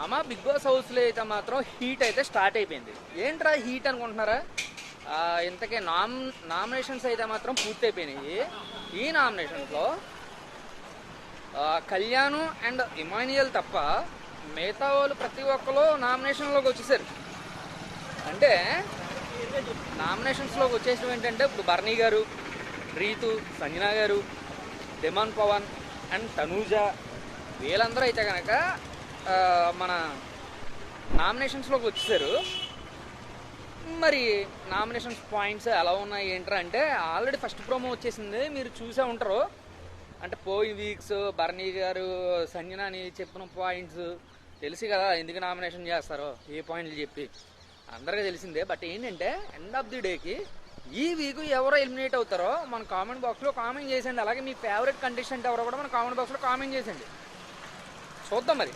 మామ big boss హౌస్లో అయితే మాత్రం హీట్ అయితే స్టార్ట్ అయిపోయింది. ఏంట్రా హీట్ అనుకుంటున్నారా? ఇంతకీ నామినేషన్స్ అయితే మాత్రం పూర్తయిపోయినాయి. ఈ నామినేషన్స్లో కళ్యాణ్ అండ్ ఇమాన్యుయల్ తప్ప మిగతా వాళ్ళు ప్రతి ఒక్కరు నామినేషన్లోకి వచ్చేసారు. అంటే నామినేషన్స్లోకి వచ్చేసిన ఏంటంటే ఇప్పుడు బర్నీ గారు, రీతు, సంజన గారు, దిమాన్ పవన్ అండ్ తనూజ వీళ్ళందరూ అయితే కనుక మన నామినేషన్స్లోకి వచ్చేసారు. మరి నామినేషన్స్ పాయింట్స్ ఎలా ఉన్నాయి ఏంట్రా అంటే ఆల్రెడీ ఫస్ట్ ప్రోమో వచ్చేసింది, మీరు చూసే ఉంటారు. అంటే పోయిన వీక్స్ బర్నీ గారు సంజన అని చెప్పిన పాయింట్స్ తెలిసి కదా ఎందుకు నామినేషన్ చేస్తారో ఏ పాయింట్లు చెప్పి అందరికీ తెలిసిందే. బట్ ఏంటంటే ఎండ్ ఆఫ్ ది డేకి ఈ వీక్ ఎవరో ఎలిమినేట్ అవుతారో మన కామెంట్ బాక్స్లో కామెంట్ చేసేయండి. అలాగే మీ ఫేవరెట్ కంటెస్టెంట్ ఎవరో కూడా మన కామెంట్ బాక్స్లో కామెంట్ చేసేయండి. చూద్దాం మరి.